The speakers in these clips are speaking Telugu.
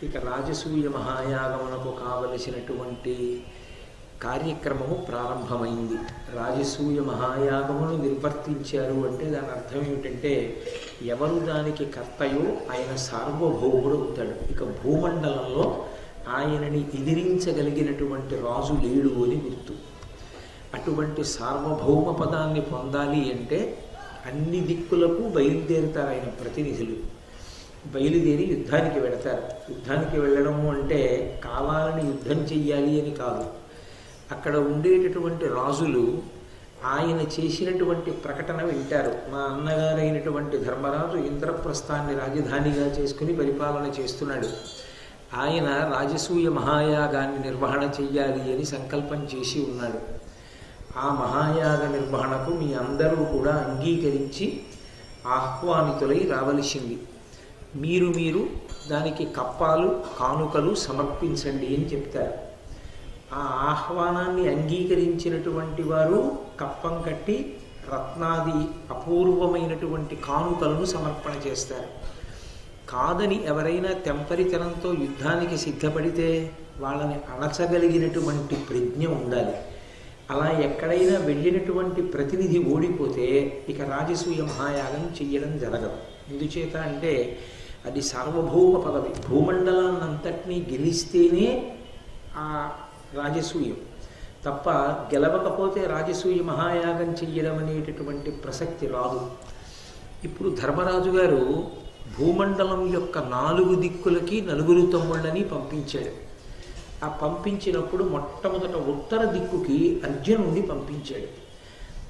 ఇక రాజసూయ మహాయాగమునకు కావలసినటువంటి కార్యక్రమము ప్రారంభమైంది. రాజసూయ మహాయాగమును నిర్వర్తించారు అంటే దాని అర్థం ఏమిటంటే ఎవరు దానికి కర్తయో ఆయన సార్వభౌముడు అవుతాడు. ఇక భూమండలంలో ఆయనని ఎదిరించగలిగినటువంటి రాజు లేడు అని గుర్తు. అటువంటి సార్వభౌమ పదాన్ని పొందాలి అంటే అన్ని దిక్కులకు బయలుదేరుతారు ఆయన ప్రతినిధులు. బయలుదేరి యుద్ధానికి వెళతారు. యుద్ధానికి వెళ్ళడము అంటే కావాలని యుద్ధం చెయ్యాలి అని కాదు. అక్కడ ఉండేటటువంటి రాజులు ఆయన చేసినటువంటి ప్రకటన వింటారు. మా అన్నగారైనటువంటి ధర్మరాజు ఇంద్రప్రస్థాన్ని రాజధానిగా చేసుకుని పరిపాలన చేస్తున్నాడు. ఆయన రాజసూయ మహాయాగాన్ని నిర్వహణ చెయ్యాలి అని సంకల్పం చేసి ఉన్నాడు. ఆ మహాయాగ నిర్వహణకు మీ అందరూ కూడా అంగీకరించి ఆహ్వానితులై రావలసింది. మీరు దానికి కప్పాలు కానుకలు సమర్పించండి అని చెప్తారు. ఆ ఆహ్వానాన్ని అంగీకరించినటువంటి వారు కప్పం కట్టి రత్నాది అపూర్వమైనటువంటి కానుకలను సమర్పణ చేస్తారు. కాదని ఎవరైనా తెంపరితనంతో యుద్ధానికి సిద్ధపడితే వాళ్ళని అణచగలిగినటువంటి ప్రజ్ఞ ఉండాలి. అలా ఎక్కడైనా వెళ్ళినటువంటి ప్రతినిధి ఓడిపోతే ఇక రాజసూయ మహాయాగం చెయ్యడం జరగదు. ఎందుచేత అంటే అది సార్వభౌమ పదవి. భూమండలాన్నంతటినీ గెలిస్తేనే ఆ రాజసూయం తప్ప గెలవకపోతే రాజసూయ మహాయాగం చెయ్యడం అనేటటువంటి ప్రసక్తి రాదు. ఇప్పుడు ధర్మరాజు గారు భూమండలం యొక్క 4 దిక్కులకి 4 తమ్ముళ్ళని పంపించాడు. ఆ పంపించినప్పుడు మొట్టమొదట ఉత్తర దిక్కుకి అర్జునుడిని పంపించాడు.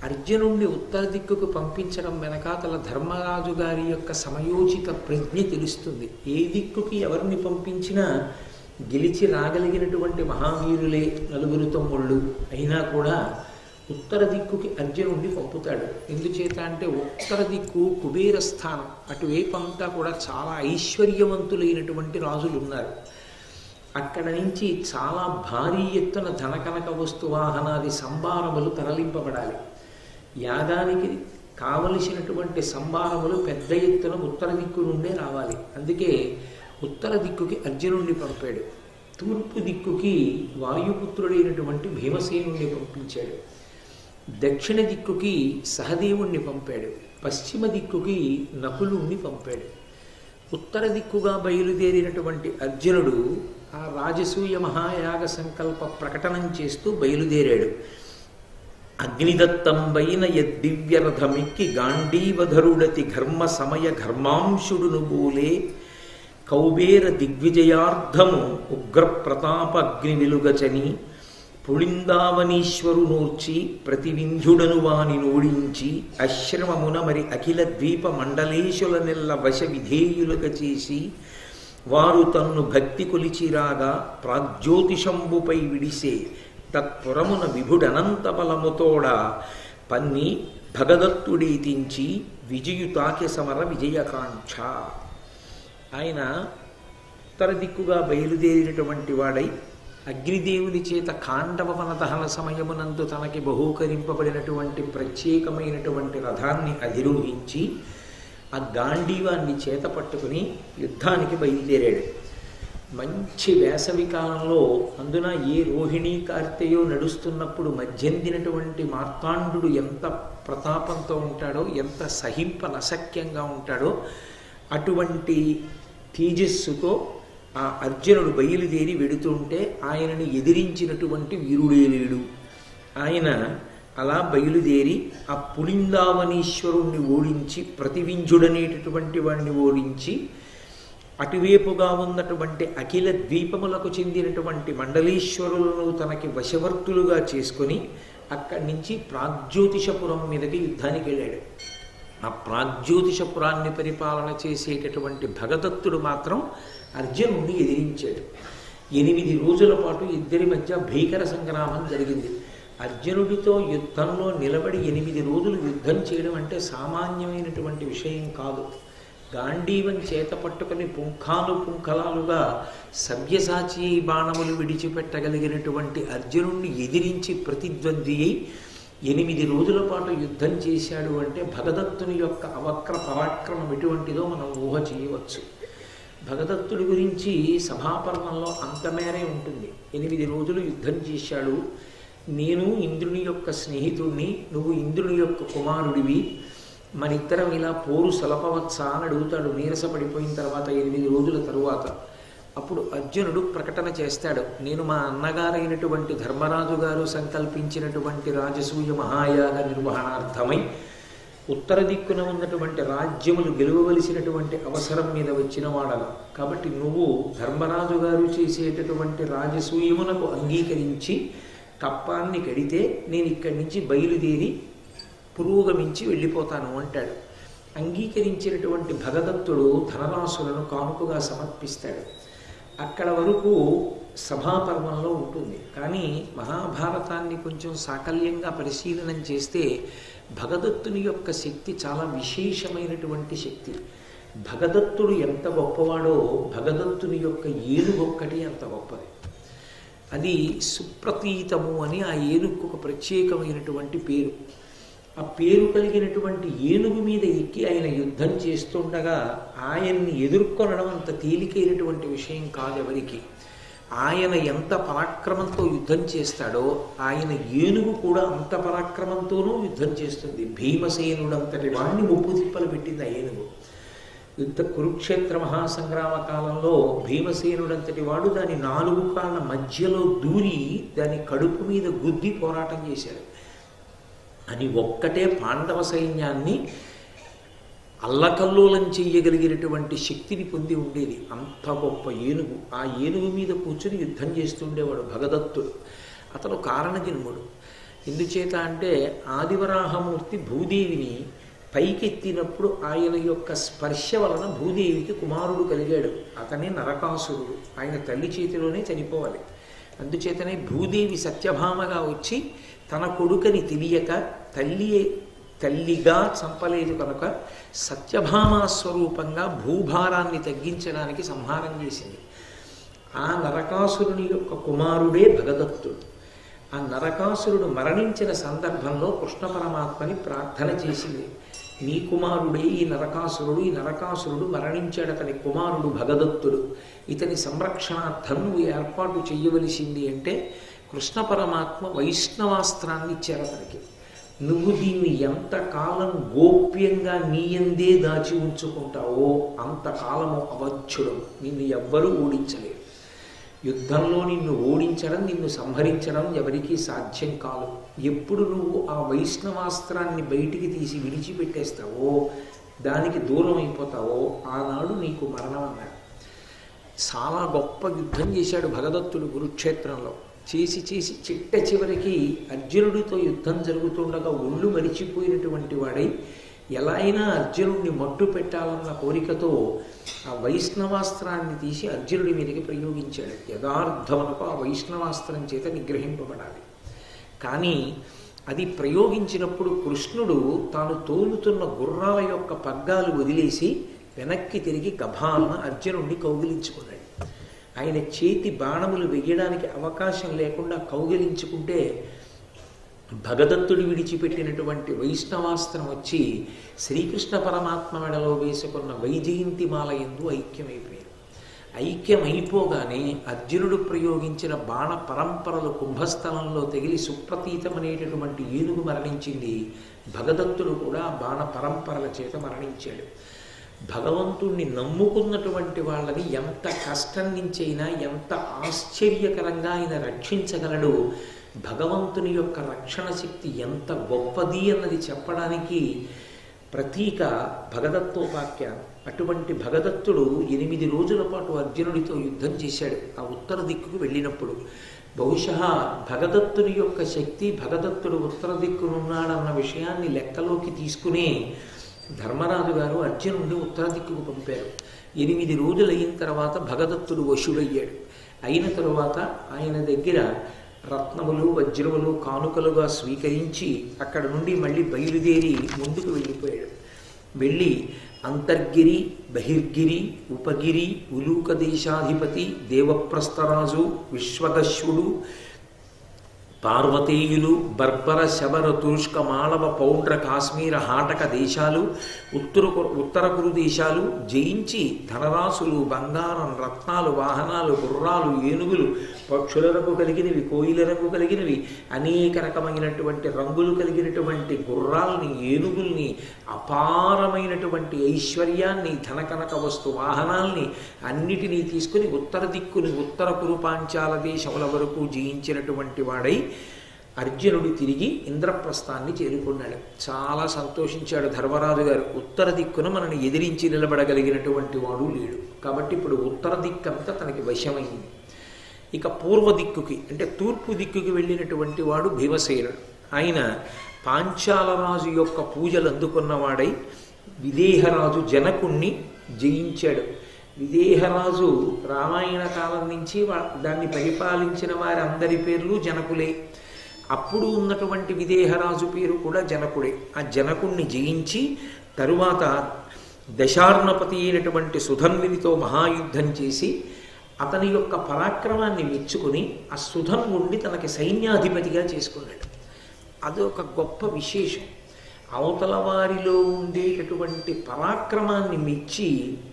అర్జునుడిని ఉత్తర దిక్కుకు పంపించడం వెనకాతల ధర్మరాజు గారి యొక్క సమయోచిత ప్రజ్ఞ తెలుస్తుంది. ఏ దిక్కుకి ఎవరిని పంపించినా గెలిచి రాగలిగినటువంటి మహావీరులే 4 తమ్ముళ్ళు అయినా కూడా ఉత్తర దిక్కుకి అర్జునుడిని పంపుతాడు. ఎందుచేత అంటే ఉత్తర దిక్కు కుబేర స్థానం. అటువైపంతా కూడా చాలా ఐశ్వర్యవంతులైనటువంటి రాజులు ఉన్నారు. అక్కడ నుంచి చాలా భారీ ఎత్తున ధనకనక వస్తువాహనాది సంభారములు తరలింపబడాలి. యాగానికి కావలసినటువంటి సంభారములు పెద్ద ఎత్తున ఉత్తర దిక్కు నుండే రావాలి. అందుకే ఉత్తర దిక్కుకి అర్జునుడిని పంపాడు. తూర్పు దిక్కుకి వాయుపుత్రుడైనటువంటి భీమసేనుణ్ణి పంపించాడు. దక్షిణ దిక్కుకి సహదేవుణ్ణి పంపాడు. పశ్చిమ దిక్కుకి నకులుణ్ణి పంపాడు. ఉత్తర దిక్కుగా బయలుదేరినటువంటి అర్జునుడు ఆ రాజసూయ మహాయాగ సంకల్ప ప్రకటనం చేస్తూ బయలుదేరాడు. అగ్నిదత్తంబైన యద్దివ్యరథమిక్కి గాంధీవధరుడతి ఘర్మ సమయ ఘర్మాంశుడును బోలే కౌబేర దిగ్విజయార్థము ఉగ్ర ప్రతాప అగ్ని వెలుగచని పుళిందావనీశ్వరు నూర్చి ప్రతివింధ్యుడను వాని నోడించి అశ్రమమున మరి అఖిల ద్వీప మండలేశుల నెల్ల వశ విధేయులుగా చేసి వారు తన్ను భక్తి కొలిచిరాగా ప్రాజ్యోతిషంబుపై విడిసే తత్పురమున విభుడనంత బలముతోడ పన్ని భగదత్తుడీతించి విజయుతాకి సమర విజయకాంక్ష. ఆయన ఉత్తర దిక్కుగా బయలుదేరినటువంటి వాడై అగ్నిదేవుని చేత కాండవవన దహన సమయమునందు తనకి బహూకరింపబడినటువంటి ప్రత్యేకమైనటువంటి రథాన్ని అధిరోహించి ఆ గాంధీవాన్ని చేత పట్టుకుని యుద్ధానికి బయలుదేరాడు. మంచి వేసవి కాలంలో అందున ఏ రోహిణీ కార్తెయో నడుస్తున్నప్పుడు మధ్యందినటువంటి మార్తాండు ఎంత ప్రతాపంతో ఉంటాడో, ఎంత సహింపనశక్యంగా ఉంటాడో అటువంటి తేజస్సుతో ఆ అర్జునుడు బయలుదేరి వెడుతుంటే ఆయనని ఎదిరించినటువంటి వీరుడే లేడు. ఆయన అలా బయలుదేరి ఆ పుళిందావనీశ్వరుణ్ణి ఓడించి ప్రతివింజుడనేటటువంటి వాడిని ఓడించి అటువైపుగా ఉన్నటువంటి అఖిల ద్వీపములకు చెందినటువంటి మండలేశ్వరులను తనకి వశవర్తులుగా చేసుకొని అక్కడి నుంచి ప్రాగ్జ్యోతిషపురం మీదకి యుద్ధానికి వెళ్ళాడు. ఆ ప్రాగ్జ్యోతిషపురాన్ని పరిపాలన చేసేటటువంటి భగదత్తుడు మాత్రం అర్జునుడిని ఎదిరించాడు. 8 రోజుల పాటు ఇద్దరి మధ్య భీకర సంగ్రామం జరిగింది. అర్జునుడితో యుద్ధంలో నిలబడి 8 రోజులు యుద్ధం చేయడం అంటే సామాన్యమైనటువంటి విషయం కాదు. గాంధీవం చేత పట్టుకుని పుంఖాలుగా సవ్యసాచి బాణములు విడిచిపెట్టగలిగినటువంటి అర్జునుడిని ఎదిరించి ప్రతిద్వంద్వి అయి 8 రోజుల పాటు యుద్ధం చేశాడు అంటే భగదత్తుని యొక్క అవక్ర పరాక్రమం ఎటువంటిదో మనం ఊహ చేయవచ్చు. భగదత్తుడి గురించి సభాపర్వంలో అంతమేరే ఉంటుంది. 8 రోజులు యుద్ధం చేశాడు. నేను ఇంద్రుని యొక్క స్నేహితుడిని, నువ్వు ఇంద్రుని యొక్క కుమారుడివి, మనిద్దరం ఇలా పోరు సలపవచ్చా అని అడుగుతాడు నీరసపడిపోయిన తర్వాత 8 రోజుల తరువాత. అప్పుడు అర్జునుడు ప్రకటన చేస్తాడు, నేను మా అన్నగారైనటువంటి ధర్మరాజు గారు సంకల్పించినటువంటి రాజసూయ మహాయాగ నిర్వహణార్థమై ఉత్తర దిక్కున ఉన్నటువంటి రాజ్యములు గెలువవలసినటువంటి అవసరం మీద వచ్చిన వాడను. కాబట్టి నువ్వు ధర్మరాజు గారు చేసేటటువంటి రాజసూయమునకు అంగీకరించి కప్పాన్ని కడితే నేను ఇక్కడి నుంచి బయలుదేరి పురోగమించి వెళ్ళిపోతాను అంటాడు. అంగీకరించినటువంటి భగదత్తుడు ధనరాశులను కానుకగా సమర్పిస్తాడు. అక్కడ వరకు సభాపర్వంలో ఉంటుంది. కానీ మహాభారతాన్ని కొంచెం సాకల్యంగా పరిశీలనం చేస్తే భగదత్తుని యొక్క శక్తి చాలా విశేషమైనటువంటి శక్తి. భగదత్తుడు ఎంత గొప్పవాడో భగదత్తుని యొక్క ఏనుగొక్కటి అంత గొప్పది. అది సుప్రతీతము అని ఆ ఏనుగుకు ఒక ప్రత్యేకమైనటువంటి పేరు. ఆ పేరు కలిగినటువంటి ఏనుగు మీద ఎక్కి ఆయన యుద్ధం చేస్తుండగా ఆయన్ని ఎదుర్కొనడం అంత తేలికైనటువంటి విషయం కాదు ఎవరికి. ఆయన ఎంత పరాక్రమంతో యుద్ధం చేస్తాడో ఆయన ఏనుగు కూడా అంత పరాక్రమంతోనూ యుద్ధం చేస్తుంది. భీమసేనుడంతటి వాణ్ణి ముప్పు తిప్పలు పెట్టింది ఆ ఏనుగు. కురుక్షేత్ర మహాసంగ్రామ కాలంలో భీమసేనుడంతటి వాడు దాని 4 కాళ్ళ మధ్యలో దూరి దాని కడుపు మీద గుద్ది పోరాటం చేశాడు. అని ఒక్కటే పాండవ సైన్యాన్ని అల్లకల్లోలం చెయ్యగలిగినటువంటి శక్తిని పొంది ఉండేది. అంత గొప్ప ఏనుగు. ఆ ఏనుగు మీద కూర్చుని యుద్ధం చేస్తుండేవాడు భగదత్తుడు. అతను కారణజన్ముడు. ఎందుచేత అంటే ఆదివరాహమూర్తి భూదేవిని పైకెత్తినప్పుడు ఆయన యొక్క స్పర్శ వలన భూదేవికి కుమారుడు కలిగాడు. అతనే నరకాసురుడు. ఆయన తల్లి చేతిలోనే చనిపోవాలి. అందుచేతనే భూదేవి సత్యభామగా వచ్చి తన కొడుకని తెలియక తల్లిగా చంపలేదు కనుక సత్యభామా స్వరూపంగా భూభారాన్ని తగ్గించడానికి సంహారం చేసింది. ఆ నరకాసురుని యొక్క కుమారుడే భగదత్తుడు. ఆ నరకాసురుడు మరణించిన సందర్భంలో కృష్ణ పరమాత్మని ప్రార్థన చేసింది, నీ కుమారుడే ఈ నరకాసురుడు. ఈ నరకాసురుడు మరణించాడు, అతని కుమారుడు భగదత్తుడు. ఇతని సంరక్షణార్థం నువ్వు ఏర్పాటు చెయ్యవలసింది అంటే కృష్ణ పరమాత్మ వైష్ణవాస్త్రాన్ని ఇచ్చారు అతనికి. నువ్వు దీన్ని ఎంతకాలం గోప్యంగా నీయందే దాచి ఉంచుకుంటావో అంతకాలము అవధ్యుడు. నిన్ను ఎవ్వరూ ఓడించలేరు. యుద్ధంలో నిన్ను ఓడించడం, నిన్ను సంహరించడం ఎవరికీ సాధ్యం కాదు. ఎప్పుడు నువ్వు ఆ వైష్ణవాస్త్రాన్ని బయటికి తీసి విడిచిపెట్టేస్తావో, దానికి దూరం అయిపోతావో ఆనాడు నీకు మరణం అన్నాడు. చాలా గొప్ప యుద్ధం చేశాడు భగదత్తుడు కురుక్షేత్రంలో. చేసి చిట్ట చివరికి అర్జునుడితో యుద్ధం జరుగుతుండగా ఒళ్ళు మరిచిపోయినటువంటి వాడై ఎలా అయినా అర్జునుడిని మట్టు పెట్టాలన్న కోరికతో ఆ వైష్ణవాస్త్రాన్ని తీసి అర్జునుడి మీదకి ప్రయోగించాడు. యథార్థమునకు ఆ వైష్ణవాస్త్రం చేత నిగ్రహింపబడాలి. కానీ అది ప్రయోగించినప్పుడు కృష్ణుడు తాను తోలుతున్న గుర్రాల యొక్క పగ్గాలు వదిలేసి వెనక్కి తిరిగి గభాలను అర్జునుడిని కౌగిలించుకున్నాడు. ఆయన చేతి బాణములు వెయ్యడానికి అవకాశం లేకుండా కౌగిలించుకుంటే భగదత్తుడు విడిచిపెట్టినటువంటి వైష్ణవాస్త్రం వచ్చి శ్రీకృష్ణ పరమాత్మ మెడలో వేసుకున్న వైజయంతి మాల యందు ఐక్యమైపోయారు. ఐక్యమైపోగానే అర్జునుడు ప్రయోగించిన బాణ పరంపరలు కుంభస్థలంలో తగిలి సుప్రతీతమనేటటువంటి ఏనుగు మరణించింది. భగదత్తుడు కూడా బాణ పరంపరల చేత మరణించాడు. భగవంతుణ్ణి నమ్ముకున్నటువంటి వాళ్ళని ఎంత కష్టం నుంచైనా ఎంత ఆశ్చర్యకరంగా ఆయన రక్షించగలడు. భగవంతుని యొక్క రక్షణ శక్తి ఎంత గొప్పది అన్నది చెప్పడానికి ప్రతీక భగదత్తోపాఖ్యానం. అటువంటి భగదత్తుడు 8 రోజుల పాటు అర్జునుడితో యుద్ధం చేశాడు. ఆ ఉత్తర దిక్కుకు వెళ్ళినప్పుడు బహుశా భగదత్తుని యొక్క శక్తి, భగదత్తుడు ఉత్తర దిక్కునున్నాడన్న విషయాన్ని లెక్కలోకి తీసుకుని ధర్మరాజు గారు అర్జునుడిని ఉత్తర దిక్కుకు పంపారు. 8 రోజులు అయిన తర్వాత భగదత్తుడు వశుడయ్యాడు. అయిన తరువాత ఆయన దగ్గర రత్నములు వజ్రములు కానుకలుగా స్వీకరించి అక్కడ నుండి మళ్ళీ బయలుదేరి ముందుకు వెళ్ళిపోయాడు. వెళ్ళి అంతర్గిరి, బహిర్గిరి, ఉపగిరి, ఉలూక దేశాధిపతి, దేవప్రస్థరాజు, విశ్వదశ్వుడు, పార్వతీయులు, బర్బర, శబర, తురుష్క, మాళవ, పౌండ్ర, కాశ్మీర, హాటక దేశాలు, ఉత్తర కురు దేశాలు జయించి ధనరాశులు, బంగారం, రత్నాలు, వాహనాలు, గుర్రాలు, ఏనుగులు, పక్షుల రంగు కలిగినవి, కోయిల రంగు కలిగినవి, అనేక రకమైనటువంటి రంగులు కలిగినటువంటి గుర్రాల్ని, ఏనుగుల్ని, అపారమైనటువంటి ఐశ్వర్యాన్ని, ధనకనక వస్తు వాహనాల్ని అన్నిటినీ తీసుకుని ఉత్తర దిక్కుని, ఉత్తర కురు పాంచాల దేశముల వరకు జయించినటువంటి వాడై అర్జునుడు తిరిగి ఇంద్రప్రస్థాన్ని చేరుకున్నాడు. చాలా సంతోషించాడు ధర్మరాజు గారు. ఉత్తర దిక్కున మనని ఎదిరించి నిలబడగలిగినటువంటి వాడు లేడు కాబట్టి ఇప్పుడు ఉత్తర దిక్కంతా తనకి వశమైంది. ఇక పూర్వ దిక్కుకి అంటే తూర్పు దిక్కుకి వెళ్ళినటువంటి వాడు భీమసేనుడు. ఆయన పాంచాల రాజు యొక్క పూజలు అందుకున్నవాడై విదేహరాజు జనకుణ్ణి జయించాడు. విదేహరాజు రామాయణ కాలం నుంచి దాన్ని పరిపాలించిన వారి అందరి పేర్లు జనకులే. అప్పుడు ఉన్నటువంటి విదేహరాజు పేరు కూడా జనకుడే. ఆ జనకుణ్ణి జయించి తరువాత దశార్ణపతి అయినటువంటి సుధన్వునితో మహాయుద్ధం చేసి అతని యొక్క పరాక్రమాన్ని మెచ్చుకుని ఆ సుధన్వుణ్ణి తనకి సైన్యాధిపతిగా చేసుకున్నాడు. అదొక గొప్ప విశేషం. అవతల వారిలో ఉండేటటువంటి పరాక్రమాన్ని మెచ్చి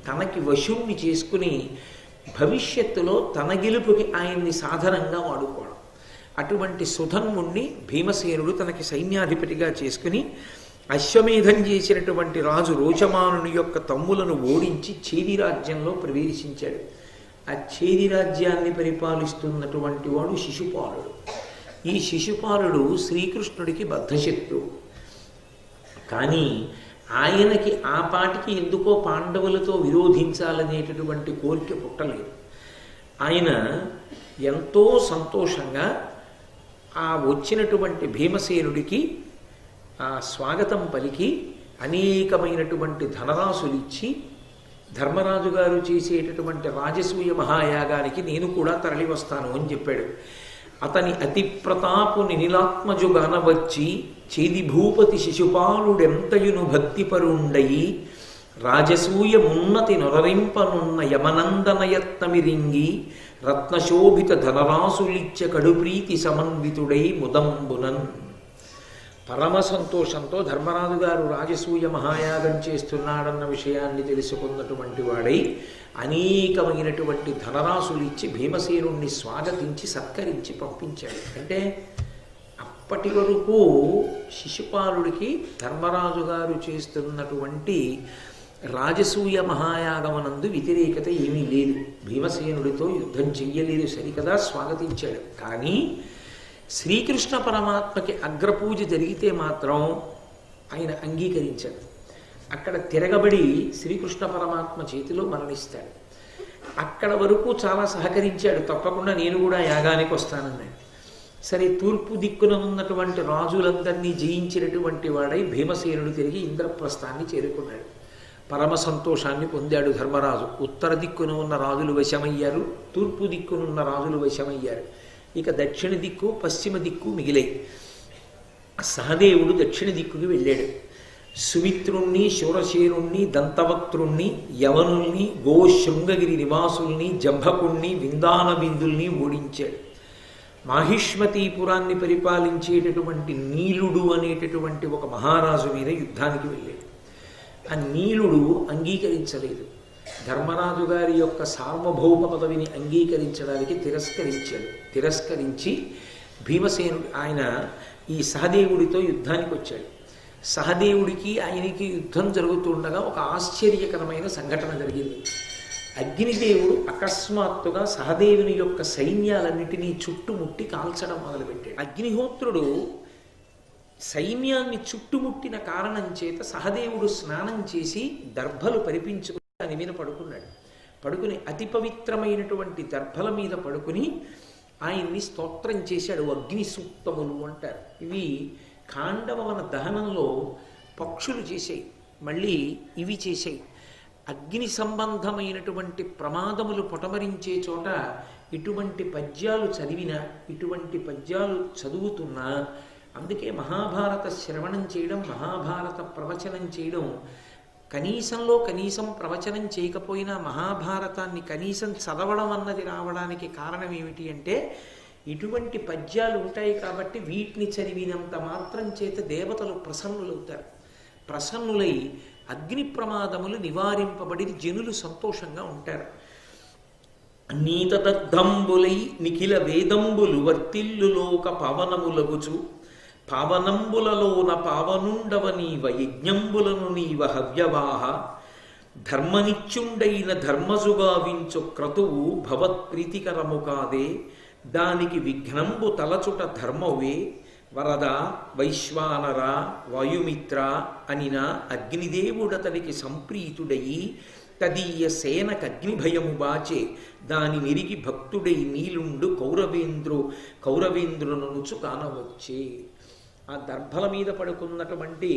తనకి వశుణ్ణి చేసుకుని భవిష్యత్తులో తన గెలుపుకి ఆయన్ని సాధనంగా వాడుకోవడం. అటువంటి సుధన్వుణ్ణి భీమసేనుడు తనకి సైన్యాధిపతిగా చేసుకుని అశ్వమేధం చేసినటువంటి రాజు రోచమానుని యొక్క తమ్ములను ఓడించి చేది రాజ్యంలో ప్రవేశించాడు. ఆ చేది రాజ్యాన్ని పరిపాలిస్తున్నటువంటి వాడు శిశుపాలుడు. ఈ శిశుపాలుడు శ్రీకృష్ణుడికి బద్ధశత్రువు. కానీ ఆయనకి ఆ పాటికి ఎందుకో పాండవులతో విరోధించాలనేటటువంటి కోరిక పుట్టలేదు. ఆయన ఎంతో సంతోషంగా ఆ వచ్చినటువంటి భీమసేనుడికి స్వాగతం పలికి అనేకమైనటువంటి ధనరాశులిచ్చి ధర్మరాజు గారు చేసేటటువంటి రాజసూయ మహాయాగానికి నేను కూడా తరలి వస్తాను అని చెప్పాడు. అతని అతి ప్రతాపుని నిలాత్మజుగాన వచ్చి చేది భూపతి శిశుపాలుడెంతయును భక్తిపరుండయి రాజసూయ మున్నతి నొరరింపనున్న యమనందనయత్నమిరింగి రత్నశోభిత ధనరాసులిచ్చ కడుప్రీతి సమన్వితుడై ముదంబునన్. పరమ సంతోషంతో ధర్మరాజు గారు రాజసూయ మహాయాగం చేస్తున్నాడన్న విషయాన్ని తెలుసుకున్నటువంటి వాడై అనేకమైనటువంటి ధనరాశులిచ్చి భీమసేనుణ్ణి స్వాగతించి సత్కరించి పంపించాడు. అంటే అప్పటి వరకు శిశుపాలుడికి ధర్మరాజు గారు చేస్తున్నటువంటి రాజసూయ మహాయాగమనందు వ్యతిరేకత ఏమీ లేదు. భీమసేనుడితో యుద్ధం చెయ్యలేదు సరికదా, స్వాగతించాడు. కానీ శ్రీకృష్ణ పరమాత్మకి అగ్రపూజ జరిగితే మాత్రం ఆయన అంగీకరించాడు. అక్కడ తిరగబడి శ్రీకృష్ణ పరమాత్మ చేతిలో మరణిస్తాడు. అక్కడ వరకు చాలా సహకరించాడు. తప్పకుండా నేను కూడా యాగానికి వస్తానన్నాడు. సరే, తూర్పు దిక్కున ఉన్నటువంటి రాజులందరినీ జయించినటువంటి వాడై భీమసేనుడు తిరిగి ఇంద్రప్రస్థాన్ని చేరుకున్నాడు. పరమ సంతోషాన్ని పొందాడు ధర్మరాజు. ఉత్తర దిక్కున ఉన్న రాజులు వశమయ్యారు, తూర్పు దిక్కునున్న రాజులు వశమయ్యారు. ఇక దక్షిణ దిక్కు పశ్చిమ దిక్కు మిగిలాయి. సహదేవుడు దక్షిణ దిక్కుకి వెళ్ళాడు. సుమిత్రుణ్ణి, శూరసేనుణ్ణి, దంతవక్త్రుణ్ణి, యవనుల్ని, గోశృంగగిరి నివాసుల్ని, జంభకుణ్ణి, విందాన బిందుల్ని ఓడించాడు. మాహిష్మతీపురాన్ని పరిపాలించేటటువంటి నీలుడు అనేటటువంటి ఒక మహారాజు మీద యుద్ధానికి వెళ్ళాడు. ఆ నీలుడు అంగీకరించలేదు. ధర్మరాజు గారి యొక్క సార్వభౌమ పదవిని అంగీకరించడానికి తిరస్కరించి భీమసేనుడు ఆయన ఈ సహదేవుడితో యుద్ధానికి వచ్చాడు. సహదేవుడికి ఆయనకి యుద్ధం జరుగుతుండగా ఒక ఆశ్చర్యకరమైన సంఘటన జరిగింది. అగ్నిదేవుడు అకస్మాత్తుగా సహదేవుని యొక్క సైన్యాలన్నిటినీ చుట్టుముట్టి కాల్చడం మొదలుపెట్టాడు. అగ్నిహోత్రుడు సైన్యాన్ని చుట్టుముట్టిన కారణం చేత సహదేవుడు స్నానం చేసి దర్భలు పరిపించుకుని దాని మీద పడుకున్నాడు. పడుకుని అతి పవిత్రమైనటువంటి దర్భల మీద పడుకుని ఆయన్ని స్తోత్రం చేశాడు. అగ్ని సూక్తములు అంటారు. ఇవి ఖాండవన దహనంలో పక్షులు చేశాయి, మళ్ళీ ఇవి చేశాయి. అగ్ని సంబంధమైనటువంటి ప్రమాదములు పొటమరించే చోట ఇటువంటి పద్యాలు చదివినా, ఇటువంటి పద్యాలు చదువుతున్నా, అందుకే మహాభారత శ్రవణం చేయడం, మహాభారత ప్రవచనం చేయడం, కనీసంలో కనీసం ప్రవచనం చేయకపోయినా మహాభారతాన్ని కనీసం చదవడం అన్నది రావడానికి కారణం ఏమిటి అంటే ఇటువంటి పద్యాలు ఉంటాయి కాబట్టి వీటిని చదివినంత మాత్రం చేత దేవతలు ప్రసన్నులవుతారు. ప్రసన్నులై అగ్ని ప్రమాదములు నివారింపబడి జనులు సంతోషంగా ఉంటారు. నీతదర్థంబులై నిఖిల వేదంబులు వర్తిల్లులోక పవనములగుచు పావనంబులలోన పావనుండవ నీవ యజ్ఞంబులను నీవ హవ్యవాహ ధర్మనిత్యుండైన ధర్మజుగావించు క్రతువు భవత్ప్రీతికరము కాదే దానికి విఘ్నంబు తలచుట ధర్మవే వరద వైశ్వానర వాయుమిత్ర అనిన అగ్నిదేవుడతనికి సంప్రీతుడయి తదీయ సేనకగ్నిభయము బాచే దాని నిరిగి భక్తుడై నీలుండు కౌరవేంద్రుననుచు కానవచ్చే. ఆ దర్భల మీద పడుకున్నటువంటి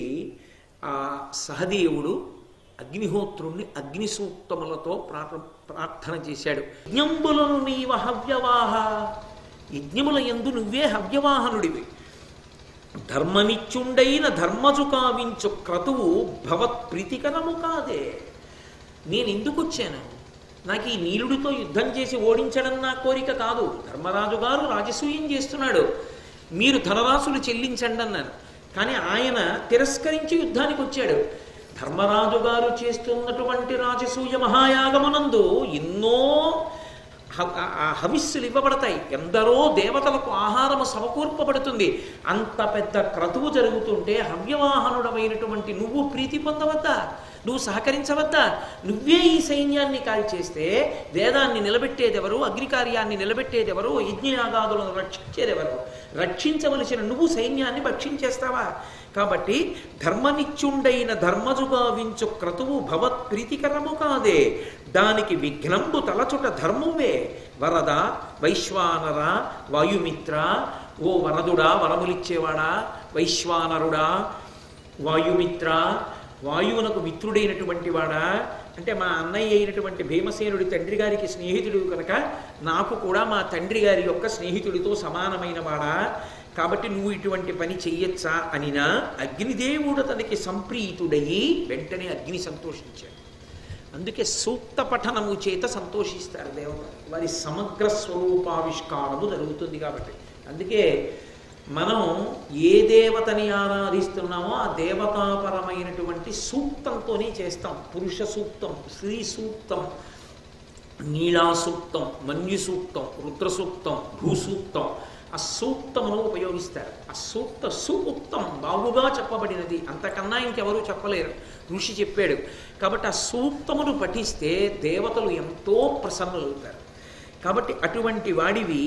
ఆ సహదేవుడు అగ్నిహోత్రుణ్ణి అగ్ని సూక్తములతో ప్రార్థన చేశాడు. యజ్ఞంబులను నీవ హవ్యవాహ, యజ్ఞముల యందు నువ్వే హవ్యవాహనుడివి. ధర్మనిత్యుండైన ధర్మజు కావించు క్రతువు భవత్ప్రీతికరము కాదే. నేను ఎందుకు వచ్చాను? నాకు ఈ నీలుడితో యుద్ధం చేసి ఓడించడం నా కోరిక కాదు. ధర్మరాజు గారు రాజసూయం చేస్తున్నాడు, మీరు ధనరాశులు చెల్లించండి అన్నాను. కానీ ఆయన తిరస్కరించి యుద్ధానికి వచ్చాడు. ధర్మరాజు గారు చేస్తున్నటువంటి రాజసూయ మహాయాగమునందు ఎన్నో హవిస్సులు ఇవ్వబడతాయి, ఎందరో దేవతలకు ఆహారము సమకూర్పబడుతుంది. అంత పెద్ద క్రతువు జరుగుతుంటే హవ్యవాహనుడమైనటువంటి నువ్వు ప్రీతి పొందవద్దా? నువ్వు సహకరించవద్దా? నువ్వే ఈ సైన్యాన్ని కాల్చేస్తే వేదాన్ని నిలబెట్టేదెవరు? అగ్నికార్యాన్ని నిలబెట్టేదెవరు? యజ్ఞయాగాదులను రక్షించేదెవరు? రక్షించవలసిన నువ్వు సైన్యాన్ని భక్షించేస్తావా? కాబట్టి ధర్మనిత్యుండైన ధర్మజుగావించు క్రతువు భవత్ ప్రీతికరము కాదే దానికి విఘ్నంబు తలచుట ధర్మమే. వరద వైశ్వానర వాయుమిత్ర, ఓ వరదుడా వరములిచ్చేవాడా, వైశ్వానరుడా వాయుమిత్ర వాయువునకు మిత్రుడైనటువంటి వాడా, అంటే మా అన్నయ్య అయినటువంటి భీమసేనుడి తండ్రి గారికి స్నేహితుడు కనుక నాకు కూడా మా తండ్రి గారి యొక్క స్నేహితుడితో సమానమైన వాడా, కాబట్టి నువ్వు ఇటువంటి పని చెయ్యొచ్చా అనినా అగ్నిదేవుడు తనకి సంప్రీతుడయి వెంటనే అగ్ని సంతోషించాడు. అందుకే సూక్త పఠనము చేత సంతోషిస్తారు దేవతలు, వారి సమగ్ర స్వరూపావిష్కారము జరుగుతుంది కాబట్టి. అందుకే మనం ఏ దేవతని ఆరాధిస్తున్నామో ఆ దేవతాపరమైనటువంటి సూక్తంతోనే చేస్తాం. పురుష సూక్తం, స్త్రీ సూక్తం, నీళా సూక్తం, మన్యు సూక్తం, రుద్ర సూక్తం, భూసూక్తం, ఆ సూక్తమును ఉపయోగిస్తారు. ఆ సూక్తం బాగుగా చెప్పబడినది, అంతకన్నా ఇంకెవరూ చెప్పలేరు, ఋషి చెప్పాడు. కాబట్టి ఆ సూక్తమును పఠిస్తే దేవతలు ఎంతో ప్రసన్నులవుతారు. కాబట్టి అటువంటి వాడివి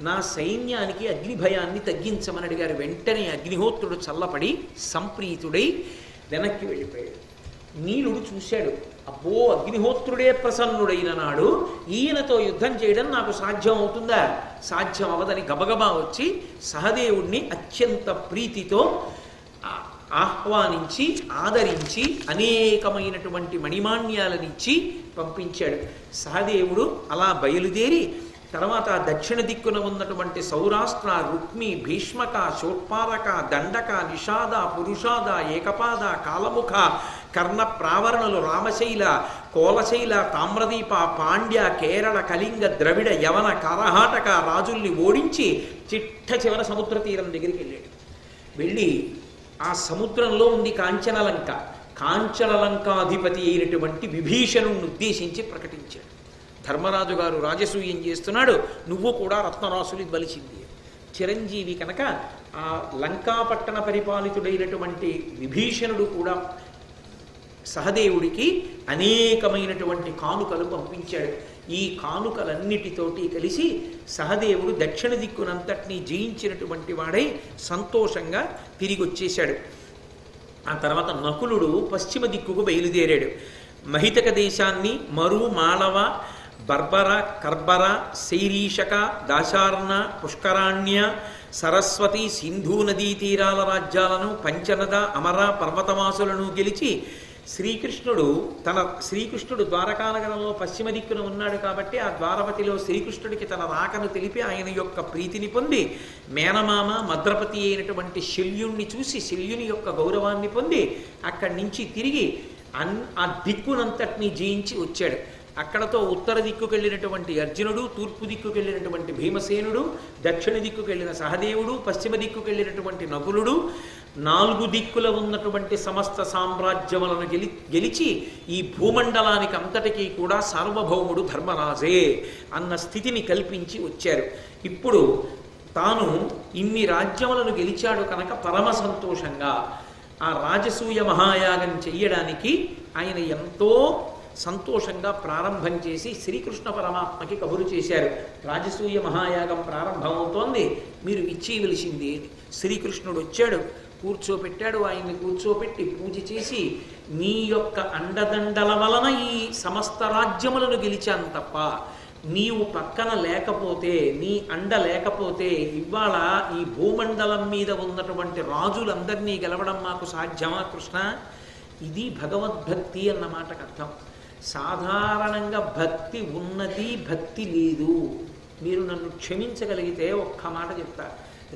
నా సైన్యానికి అగ్ని భయాన్ని తగ్గించమని అడిగారు. వెంటనే అగ్నిహోత్రుడు చల్లపడి సంప్రీతుడై వెనక్కి వెళ్ళిపోయాడు. నీలుడు చూశాడు, అబ్బో అగ్నిహోత్రుడే ప్రసన్నుడైన నాడు ఈయనతో యుద్ధం చేయడం నాకు సాధ్యం అవుతుందా? సాధ్యం అవదని గబగబా వచ్చి సహదేవుణ్ణి అత్యంత ప్రీతితో ఆహ్వానించి ఆదరించి అనేకమైనటువంటి మణిమాన్యాలనిచ్చి పంపించాడు. సహదేవుడు అలా బయలుదేరి తర్వాత దక్షిణ దిక్కున ఉన్నటువంటి సౌరాష్ట్ర, రుక్మి, భీష్మక, శోత్పారక, దండక, నిషాద, పురుషాద, ఏకపాద, కాలముఖ, కర్ణ ప్రావరణులు, రామశైల, కోలశైల, తామ్రదీప, పాండ్య, కేరళ, కళింగ, ద్రవిడ, యవన, కరహాటక రాజుల్ని ఓడించి చిట్ట చివర సముద్ర తీరం దగ్గరికి వెళ్ళాడు. వెళ్ళి ఆ సముద్రంలో ఉంది కాంచనలంక. కాంచనలంకాధిపతి అయినటువంటి విభీషణుణ్ణి ఉద్దేశించి ప్రకటించాడు, ధర్మరాజు గారు రాజసూయం చేస్తున్నాడు, నువ్వు కూడా రత్నరాసులు బలిచింది. చిరంజీవి కనుక ఆ లంకాపట్టణ పరిపాలితుడైనటువంటి విభీషణుడు కూడా సహదేవుడికి అనేకమైనటువంటి కానుకలు పంపించాడు. ఈ కానుకలన్నిటితోటి కలిసి సహదేవుడు దక్షిణ దిక్కునంతటినీ జయించినటువంటి వాడై సంతోషంగా తిరిగి వచ్చేశాడు. ఆ తర్వాత నకులుడు పశ్చిమ దిక్కుకు బయలుదేరాడు. మహితక దేశాన్ని, మరు, మాళవ, బర్బర, కర్బర, శైరీషక, దాశార్ణ, పుష్కరాణ్య, సరస్వతి, సింధూ నదీ తీరాల రాజ్యాలను, పంచనద, అమర పర్వతవాసులను గెలిచి శ్రీకృష్ణుడు ద్వారకానగరంలో పశ్చిమ దిక్కున ఉన్నాడు కాబట్టి ఆ ద్వారపతిలో శ్రీకృష్ణుడికి తన రాకను తెలిపి ఆయన యొక్క ప్రీతిని పొంది మేనమామ మద్రపతి అయినటువంటి శల్యుణ్ణి చూసి శల్యుని యొక్క గౌరవాన్ని పొంది అక్కడి నుంచి తిరిగి ఆ దిక్కునంతటినీ జయించి వచ్చాడు. అక్కడతో ఉత్తర దిక్కుకెళ్ళినటువంటి అర్జునుడు, తూర్పు దిక్కుకెళ్ళినటువంటి భీమసేనుడు, దక్షిణ దిక్కుకెళ్ళిన సహదేవుడు, పశ్చిమ దిక్కుకెళ్ళినటువంటి నకులుడు, 4 దిక్కుల ఉన్నటువంటి సమస్త సామ్రాజ్యములను గెలిచి ఈ భూమండలానికి అంతటికీ కూడా సార్వభౌముడు ధర్మరాజే అన్న స్థితిని కల్పించి వచ్చారు. ఇప్పుడు తాను ఇన్ని రాజ్యములను గెలిచాడు కనుక పరమ సంతోషంగా ఆ రాజసూయ మహాయాగం చెయ్యడానికి ఆయన ఎంతో సంతోషంగా ప్రారంభం చేసి శ్రీకృష్ణ పరమాత్మకి కబురు చేశారు. రాజసూయ మహాయాగం ప్రారంభమవుతోంది, మీరు ఇచ్చేయవలసింది. శ్రీకృష్ణుడు వచ్చాడు, కూర్చోపెట్టాడు. ఆయన్ని కూర్చోపెట్టి పూజ చేసి, నీ యొక్క అండదండల వలన ఈ సమస్త రాజ్యములను గెలిచాను తప్ప నీవు పక్కన లేకపోతే, నీ అండ లేకపోతే ఇవాళ ఈ భూమండలం మీద ఉన్నటువంటి రాజులందరినీ గెలవడం మాకు సాధ్యమా కృష్ణ? ఇది భగవద్భక్తి అన్న మాటకు అర్థం. సాధారణంగా భక్తి ఉన్నది, భక్తి లేదు. మీరు నన్ను క్షమించగలిగితే ఒక్క మాట చెప్తా.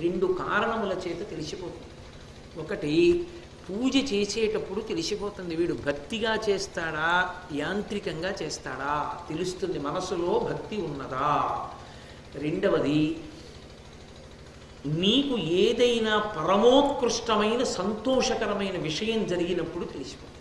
2 కారణముల చేత తెలిసిపోతుంది. ఒకటి, పూజ చేసేటప్పుడు తెలిసిపోతుంది వీడు భక్తిగా చేస్తాడా, యాంత్రికంగా చేస్తాడా తెలుస్తుంది, మనసులో భక్తి ఉన్నదా. రెండవది, నీకు ఏదైనా పరమోత్కృష్టమైన సంతోషకరమైన విషయం జరిగినప్పుడు తెలిసిపోతుంది.